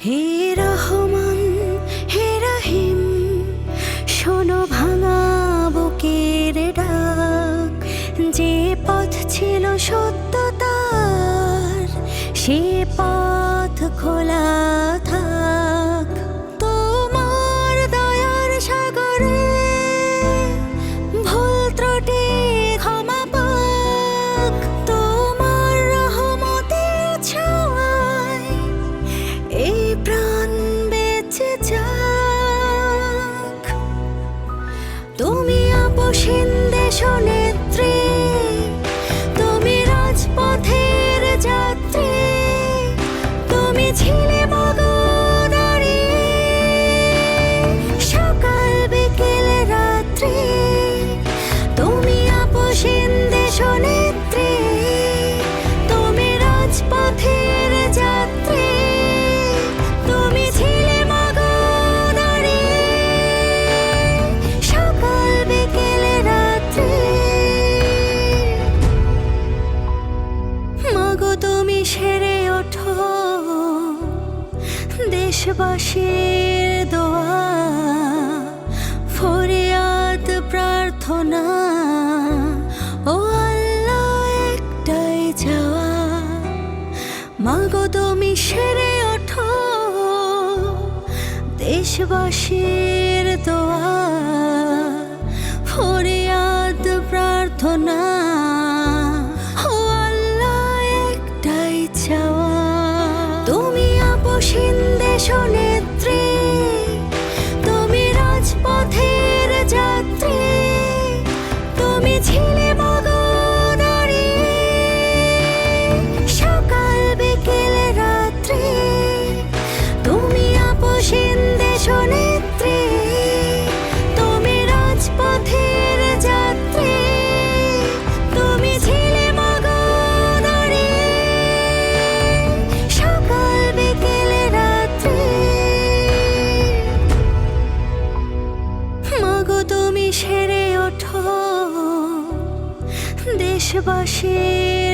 হে রহমান হে রহিম, শোনো ভাঙা বুকের ডাক। যে পথ ছিল সত্যতার, সে পথ খোলা থাক। তোমার দয়ার সাগরে ভুল ত্রুটি ক্ষমা পাক। তোমার রহমতের ছোঁয়ায় এই প্রাণ বেঁচে যাক। তুমি আপসীন দেশনেত্রী, তুমি রাজপথের যাত্রী, তুমি ছিলে মগদারি সকাল বিকেল রাত্রি। তুমি আপসীন দেশনেত্রী, তুমি রাজপথের যাত্রী, তুমি ছিলে মগদারি সকাল বিকেল রাত্রি। মাগো তুমি সেরে ওঠো দেশবাসীর দোয়া, ফরিয়াদ প্রার্থনা ও আল্লাহ একটাই চাওয়া। মাগো তুমি সেরে ওঠো দেশবাসীর দোয়া, ফরিয়াদ প্রার্থনা ও আল্লাহ একটাই চাওয়া। তুমি আপসীন দেশনেত্রী, তুমি রাজপথের যাত্রী, তুমি ছিলে মগদারি সকাল বিকেল রাত্রি। তুমি আপসীন দেশনেত্রী, তুমি রাজপথের যাত্রী, তুমি ছিলে মগদারি সকাল বিকেল রাত্রি। মাগো তুমি সেরে ওঠো দেশবাসীর